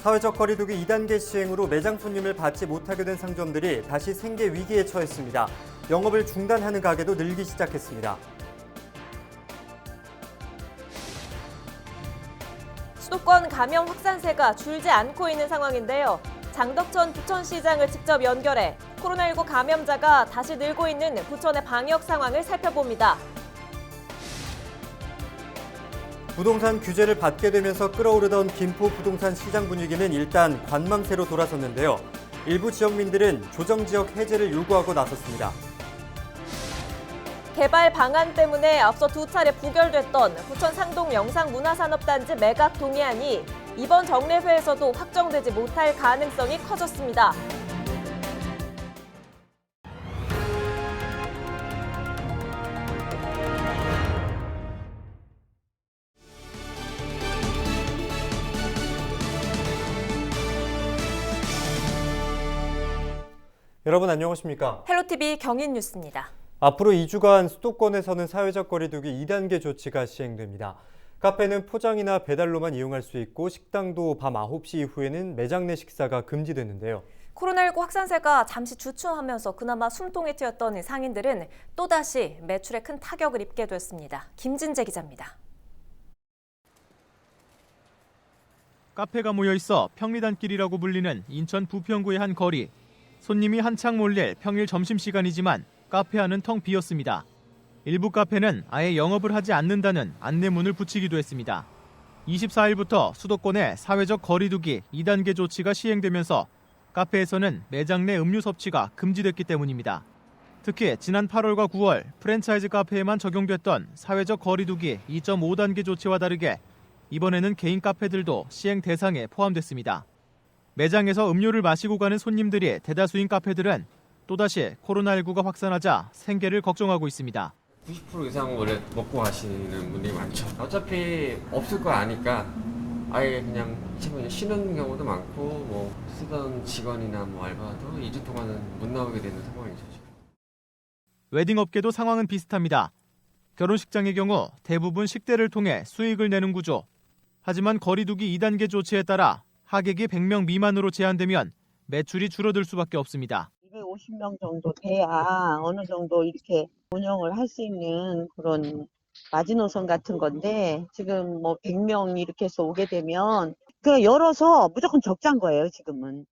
사회적 거리두기 2단계 시행으로 매장 손님을 받지 못하게 된 상점들이 다시 생계 위기에 처했습니다. 영업을 중단하는 가게도 늘기 시작했습니다. 수도권 감염 확산세가 줄지 않고 있는 상황인데요. 장덕천 부천시장을 직접 연결해 코로나19 감염자가 다시 늘고 있는 부천의 방역 상황을 살펴봅니다. 부동산 규제를 받게 되면서 끌어오르던 김포 부동산 시장 분위기는 일단 관망세로 돌아섰는데요. 일부 지역민들은 조정지역 해제를 요구하고 나섰습니다. 개발 방안 때문에 앞서 2차례 부결됐던 부천 상동 영상문화산업단지 매각 동의안이 이번 정례회에서도 확정되지 못할 가능성이 커졌습니다. 여러분 안녕하십니까? 헬로티비 경인뉴스입니다. 앞으로 2주간 수도권에서는 사회적 거리두기 2단계 조치가 시행됩니다. 카페는 포장이나 배달로만 이용할 수 있고 식당도 밤 9시 이후에는 매장 내 식사가 금지되는데요. 코로나19 확산세가 잠시 주춤하면서 그나마 숨통이 트였던 상인들은 또다시 매출에 큰 타격을 입게 됐습니다. 김진재 기자입니다. 카페가 모여 있어 평리단길이라고 불리는 인천 부평구의 한 거리. 손님이 한창 몰릴 평일 점심시간이지만 카페 안은 텅 비었습니다. 일부 카페는 아예 영업을 하지 않는다는 안내문을 붙이기도 했습니다. 24일부터 수도권의 사회적 거리두기 2단계 조치가 시행되면서 카페에서는 매장 내 음료 섭취가 금지됐기 때문입니다. 특히 지난 8월과 9월 프랜차이즈 카페에만 적용됐던 사회적 거리두기 2.5단계 조치와 다르게 이번에는 개인 카페들도 시행 대상에 포함됐습니다. 매장에서 음료를 마시고 가는 손님들이 대다수인 카페들은 또다시 코로나19가 확산하자 생계를 걱정하고 있습니다. 90% 이상 원래 먹고 가시는 분들이 많죠. 어차피 없을 거 아니까 아예 그냥 쉬는 경우도 많고 뭐 쓰던 직원이나 뭐 알바도 2주 동안은 못 나오게 되는 상황이죠. 웨딩업계도 상황은 비슷합니다. 결혼식장의 경우 대부분 식대를 통해 수익을 내는 구조. 하지만 거리두기 2단계 조치에 따라 하객이 100명 미만으로 제한되면 매출이 줄어들 수밖에 없습니다. 250명 정도 돼야 어느 정도 이렇게 운영을 할 수 있는 그런 마지노선 같은 건데 지금 뭐 100명 이렇게 해서 오게 되면 그 열어서 무조건 적자인 거예요, 지금은.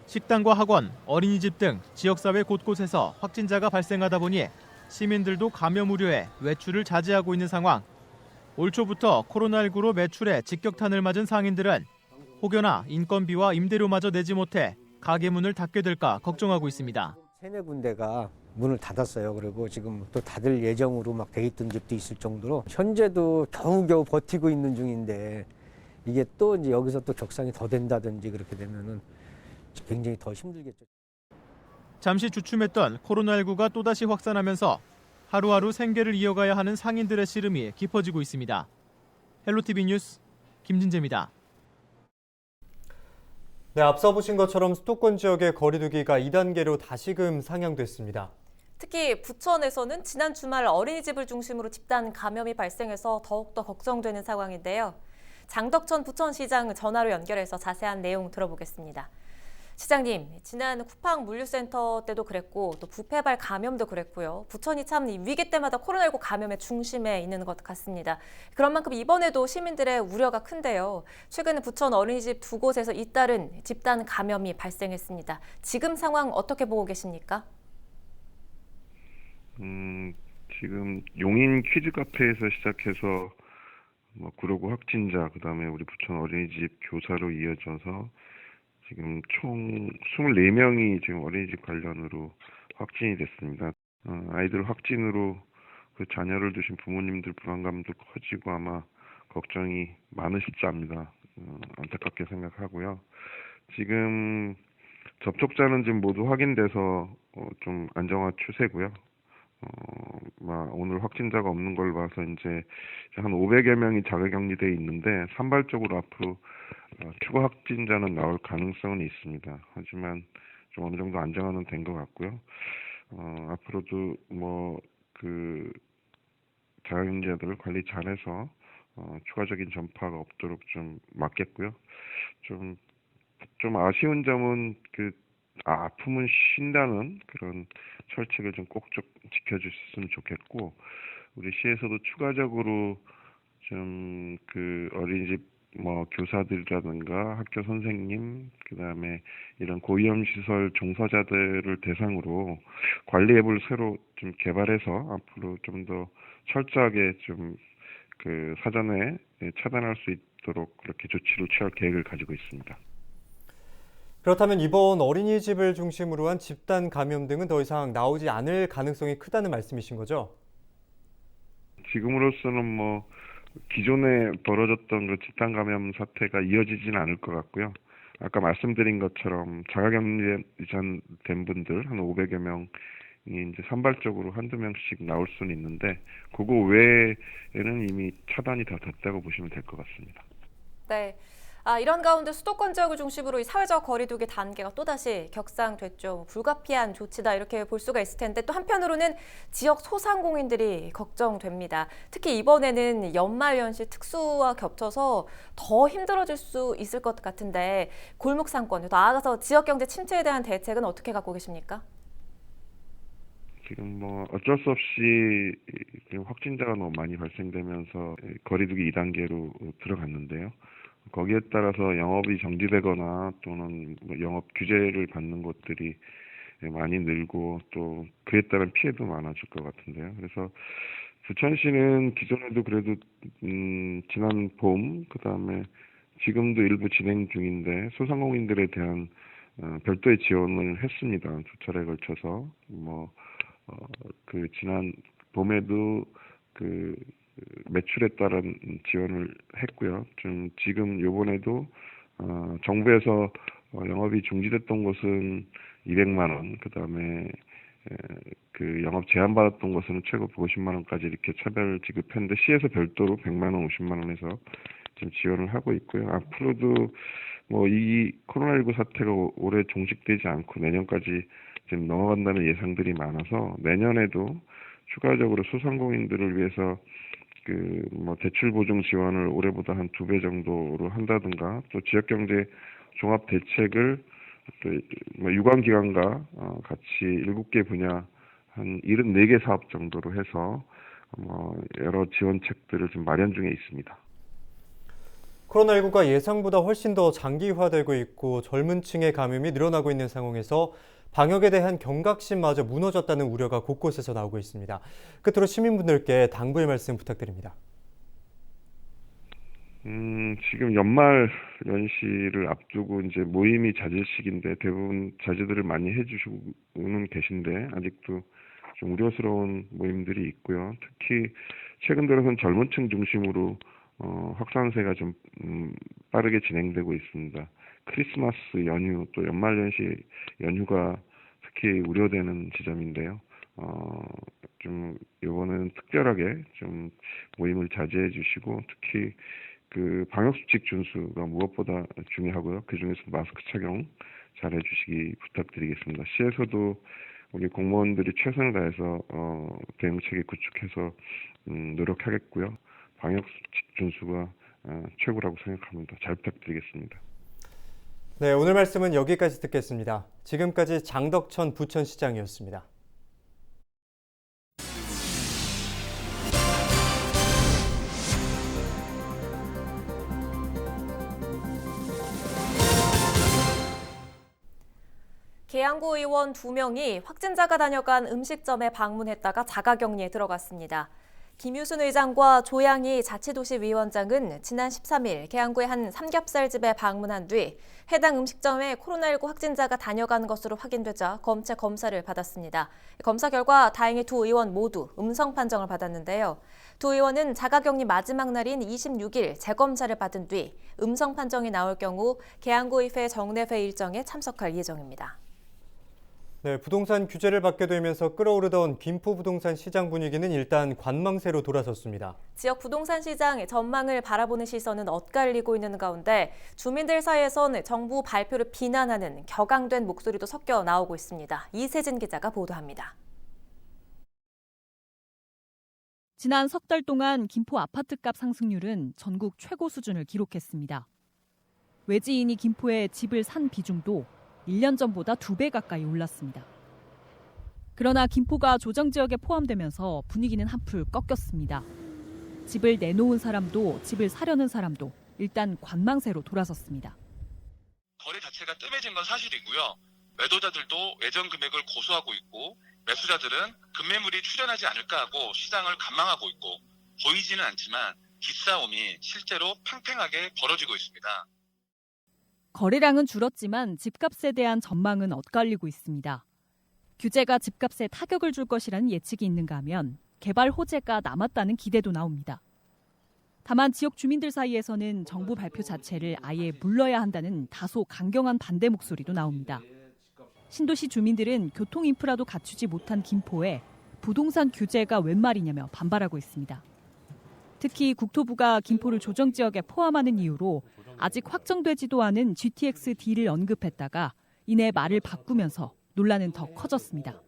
식당과 학원, 어린이집 등 지역사회 곳곳에서 확진자가 발생하다 보니 시민들도 감염 우려에 외출을 자제하고 있는 상황. 올 초부터 코로나19로 매출에 직격탄을 맞은 상인들은 혹여나 인건비와 임대료마저 내지 못해 가게 문을 닫게 될까 걱정하고 있습니다. 세네 군데가 문을 닫았어요. 그리고 지금 또 닫을 예정으로 막 돼 있던 집도 있을 정도로 현재도 겨우겨우 버티고 있는 중인데 이게 또 이제 여기서 또 격상이 더 된다든지 그렇게 되면은 굉장히 더 힘들겠죠. 잠시 주춤했던 코로나19가 또다시 확산하면서 하루하루 생계를 이어가야 하는 상인들의 시름이 깊어지고 있습니다. 헬로티비 뉴스 김진재입니다. 네, 앞서 보신 것처럼 수도권 지역의 거리두기가 2단계로 다시금 상향됐습니다. 특히 부천에서는 지난 주말 어린이집을 중심으로 집단 감염이 발생해서 더욱더 걱정되는 상황인데요. 장덕천 부천시장 전화로 연결해서 자세한 내용 들어보겠습니다. 시장님, 지난 쿠팡 물류센터 때도 그랬고 또 부패발 감염도 그랬고요. 부천이 참 위기 때마다 코로나19 감염의 중심에 있는 것 같습니다. 그런 만큼 이번에도 시민들의 우려가 큰데요. 최근 부천 어린이집 2곳에서 잇따른 집단 감염이 발생했습니다. 지금 상황 어떻게 보고 계십니까? 지금 용인 퀴즈 카페에서 시작해서 구로구 확진자, 그다음에 우리 부천 어린이집 교사로 이어져서 지금 총 24명이 지금 어린이집 관련으로 확진이 됐습니다. 아이들 확진으로 그 자녀를 두신 부모님들 불안감도 커지고 아마 걱정이 많으실지 압니다. 안타깝게 생각하고요. 지금 접촉자는 지금 모두 확인돼서 좀 안정화 추세고요. 오늘 확진자가 없는 걸 봐서 이제 한 500여 명이 자가격리돼 있는데 산발적으로 앞으로 추가 확진자는 나올 가능성은 있습니다. 하지만 좀 어느 정도 안정화는 된 것 같고요. 앞으로도 자가격리자들을 관리 잘해서 추가적인 전파가 없도록 좀 막겠고요. 좀 아쉬운 점은 아픔은 쉰다는 그런 철칙을 좀 꼭 좀 지켜주셨으면 좋겠고, 우리 시에서도 추가적으로 좀 어린이집 교사들이라든가 학교 선생님, 그다음에 이런 고위험 시설 종사자들을 대상으로 관리 앱을 새로 좀 개발해서 앞으로 좀 더 철저하게 좀 사전에 차단할 수 있도록 그렇게 조치를 취할 계획을 가지고 있습니다. 그렇다면 이번 어린이집을 중심으로 한 집단 감염 등은 더 이상 나오지 않을 가능성이 크다는 말씀이신 거죠? 지금으로서는 기존에 벌어졌던 그 집단 감염 사태가 이어지지는 않을 것 같고요. 아까 말씀드린 것처럼 자가격리된 분들 한 500여 명이 이제 산발적으로 한두 명씩 나올 수는 있는데, 그거 외에는 이미 차단이 다 됐다고 보시면 될 것 같습니다. 네. 이런 가운데 수도권 지역을 중심으로 이 사회적 거리두기 단계가 또다시 격상됐죠. 불가피한 조치다 이렇게 볼 수가 있을 텐데, 또 한편으로는 지역 소상공인들이 걱정됩니다. 특히 이번에는 연말연시 특수와 겹쳐서 더 힘들어질 수 있을 것 같은데, 골목 상권, 나아가서 지역 경제 침체에 대한 대책은 어떻게 갖고 계십니까? 지금 어쩔 수 없이 확진자가 너무 많이 발생되면서 거리두기 2단계로 들어갔는데요. 거기에 따라서 영업이 정지되거나 또는 영업 규제를 받는 곳들이 많이 늘고, 또 그에 따른 피해도 많아질 것 같은데요. 그래서 부천시는 기존에도 그래도 지난 봄, 그다음에 지금도 일부 진행 중인데 소상공인들에 대한 별도의 지원을 했습니다. 2차례에 걸쳐서 지난 봄에도 매출에 따른 지원을 했고요. 지금 요번에도 정부에서 영업이 중지됐던 곳은 200만 원, 그다음에 영업 제한받았던 곳은 최고 50만 원까지 이렇게 차별 지급했는데, 시에서 별도로 100만 원, 50만 원에서 지금 지원을 하고 있고요. 앞으로도 이 코로나19 사태가 올해 종식되지 않고 내년까지 지금 넘어간다는 예상들이 많아서, 내년에도 추가적으로 소상공인들을 위해서 대출 보증 지원을 올해보다 한 2배 정도로 한다든가, 또 지역경제 종합 대책을 또 유관기관과 같이 7개 분야 한 74개 사업 정도로 해서 여러 지원책들을 좀 마련 중에 있습니다. 코로나19가 예상보다 훨씬 더 장기화되고 있고 젊은 층의 감염이 늘어나고 있는 상황에서 방역에 대한 경각심마저 무너졌다는 우려가 곳곳에서 나오고 있습니다. 끝으로 시민분들께 당부의 말씀 부탁드립니다. 지금 연말 연시를 앞두고 이제 모임이 잦을 시기인데, 대부분 자제들을 많이 해주시고는 계신데 아직도 좀 우려스러운 모임들이 있고요. 특히 최근 들어서는 젊은 층 중심으로 확산세가 좀 빠르게 진행되고 있습니다. 크리스마스 연휴, 또 연말연시 연휴가 특히 우려되는 지점인데요. 좀 이번에는 특별하게 좀 모임을 자제해 주시고, 특히 방역수칙 준수가 무엇보다 중요하고요. 그중에서 마스크 착용 잘 해주시기 부탁드리겠습니다. 시에서도 우리 공무원들이 최선을 다해서 대응체계 구축해서 노력하겠고요. 방역수칙 준수가 최고라고 생각합니다. 잘 부탁드리겠습니다. 네, 오늘 말씀은 여기까지 듣겠습니다. 지금까지 장덕천 부천시장이었습니다. 계양구 의원 2명이 확진자가 다녀간 음식점에 방문했다가 자가격리에 들어갔습니다. 김유순 의장과 조양희 자치도시 위원장은 지난 13일 계양구의 한 삼겹살집에 방문한 뒤 해당 음식점에 코로나19 확진자가 다녀간 것으로 확인되자 검체 검사를 받았습니다. 검사 결과 다행히 두 의원 모두 음성 판정을 받았는데요. 두 의원은 자가격리 마지막 날인 26일 재검사를 받은 뒤 음성 판정이 나올 경우 계양구의회 정례회 일정에 참석할 예정입니다. 네, 부동산 규제를 받게 되면서 끌어오르던 김포 부동산 시장 분위기는 일단 관망세로 돌아섰습니다. 지역 부동산 시장 전망을 바라보는 시선은 엇갈리고 있는 가운데 주민들 사이에선 정부 발표를 비난하는 격앙된 목소리도 섞여 나오고 있습니다. 이세진 기자가 보도합니다. 지난 석 달 동안 김포 아파트값 상승률은 전국 최고 수준을 기록했습니다. 외지인이 김포에 집을 산 비중도 1년 전보다 2배 가까이 올랐습니다. 그러나 김포가 조정지역에 포함되면서 분위기는 한풀 꺾였습니다. 집을 내놓은 사람도 집을 사려는 사람도 일단 관망세로 돌아섰습니다. 거래 자체가 뜸해진 건 사실이고요. 매도자들도 예전 금액을 고수하고 있고 매수자들은 급매물이 출현하지 않을까 하고 시장을 관망하고 있고 보이지는 않지만 기싸움이 실제로 팽팽하게 벌어지고 있습니다. 거래량은 줄었지만 집값에 대한 전망은 엇갈리고 있습니다. 규제가 집값에 타격을 줄 것이라는 예측이 있는가 하면 개발 호재가 남았다는 기대도 나옵니다. 다만 지역 주민들 사이에서는 정부 발표 자체를 아예 물러야 한다는 다소 강경한 반대 목소리도 나옵니다. 신도시 주민들은 교통 인프라도 갖추지 못한 김포에 부동산 규제가 웬 말이냐며 반발하고 있습니다. 특히 국토부가 김포를 조정지역에 포함하는 이유로 아직 확정되지도 않은 GTX-D를 언급했다가 이내 말을 바꾸면서 논란은 더 커졌습니다.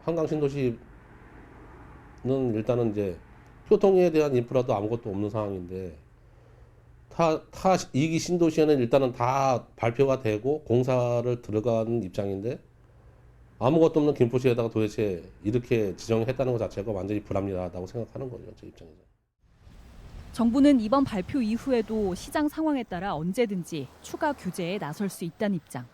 한강 신도시는 일단은 이제 교통에 대한 인프라도 아무것도 없는 상황인데 타 2기 신도시에는 일단은 다 발표가 되고 공사를 들어가는 입장인데 아무것도 없는 김포시에다가 도대체 이렇게 지정했다는 것 자체가 완전히 불합리하다고 생각하는 거죠, 제 입장에서. 정부는 이번 발표 이후에도 시장 상황에 따라 언제든지 추가 규제에 나설 수 있다는 입장.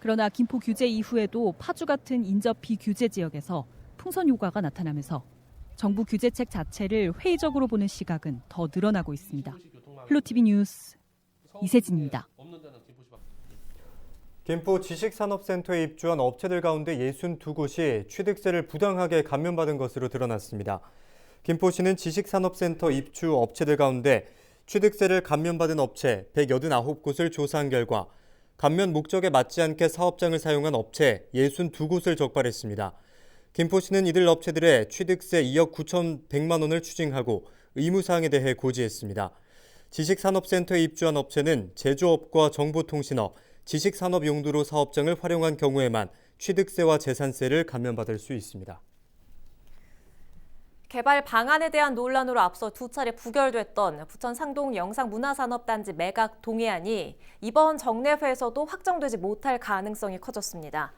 그러나 김포 규제 이후에도 파주 같은 인접 비규제 지역에서 풍선 효과가 나타나면서 정부 규제책 자체를 회의적으로 보는 시각은 더 늘어나고 있습니다. 헬로티비 뉴스 이세진입니다. 김포 지식산업센터에 입주한 업체들 가운데 62곳이 취득세를 부당하게 감면받은 것으로 드러났습니다. 김포시는 지식산업센터 입주 업체들 가운데 취득세를 감면받은 업체 189곳을 조사한 결과 감면 목적에 맞지 않게 사업장을 사용한 업체 62곳을 적발했습니다. 김포시는 이들 업체들의 취득세 2억 9,100만 원을 추징하고 의무사항에 대해 고지했습니다. 지식산업센터에 입주한 업체는 제조업과 정보통신업, 지식산업 용도로 사업장을 활용한 경우에만 취득세와 재산세를 감면받을 수 있습니다. 개발 방안에 대한 논란으로 앞서 2차례 부결됐던 부천 상동 영상문화산업단지 매각 동의안이 이번 정례회에서도 확정되지 못할 가능성이 커졌습니다.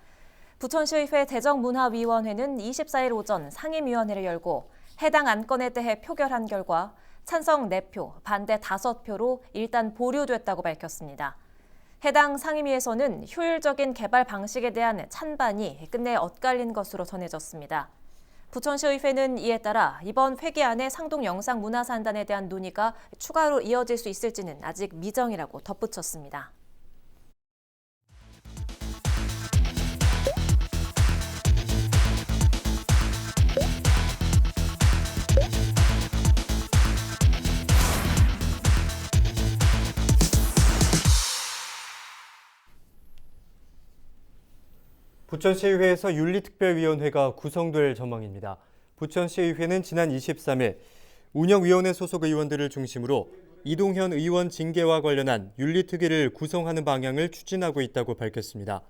부천시의회 재정문화위원회는 24일 오전 상임위원회를 열고 해당 안건에 대해 표결한 결과 찬성 4표, 반대 5표로 일단 보류됐다고 밝혔습니다. 해당 상임위에서는 효율적인 개발 방식에 대한 찬반이 끝내 엇갈린 것으로 전해졌습니다. 부천시의회는 이에 따라 이번 회계안의 상동 영상문화산단에 대한 논의가 추가로 이어질 수 있을지는 아직 미정이라고 덧붙였습니다. 부천시의회에서 윤리특별위원회가 구성될 전망입니다. 부천시의회는 지난 23일 운영위원회 소속 의원들을 중심으로 이동현 의원 징계와 관련한 윤리특위를 구성하는 방향을 추진하고 있다고 밝혔습니다.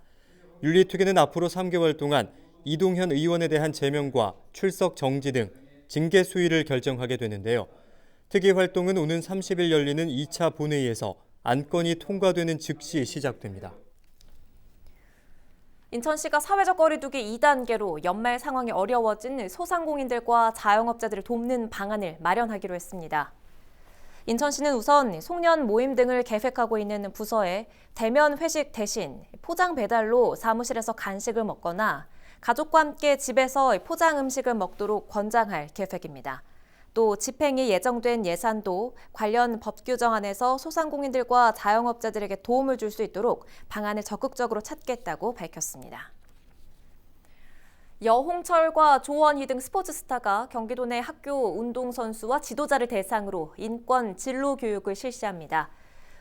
윤리특위는 앞으로 3개월 동안 이동현 의원에 대한 제명과 출석 정지 등 징계 수위를 결정하게 되는데요. 특위 활동은 오는 30일 열리는 2차 본회의에서 안건이 통과되는 즉시 시작됩니다. 인천시가 사회적 거리두기 2단계로 연말 상황이 어려워진 소상공인들과 자영업자들을 돕는 방안을 마련하기로 했습니다. 인천시는 우선 송년 모임 등을 계획하고 있는 부서에 대면 회식 대신 포장 배달로 사무실에서 간식을 먹거나 가족과 함께 집에서 포장 음식을 먹도록 권장할 계획입니다. 또 집행이 예정된 예산도 관련 법 규정안에서 소상공인들과 자영업자들에게 도움을 줄 수 있도록 방안을 적극적으로 찾겠다고 밝혔습니다. 여홍철과 조원희 등 스포츠 스타가 경기도 내 학교 운동선수와 지도자를 대상으로 인권 진로 교육을 실시합니다.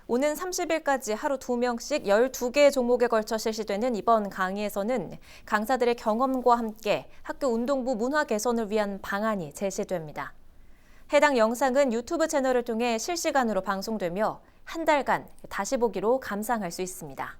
오는 30일까지 하루 2명씩 12개 종목에 걸쳐 실시되는 이번 강의에서는 강사들의 경험과 함께 학교 운동부 문화 개선을 위한 방안이 제시됩니다. 해당 영상은 유튜브 채널을 통해 실시간으로 방송되며 한 달간 다시 보기로 감상할 수 있습니다.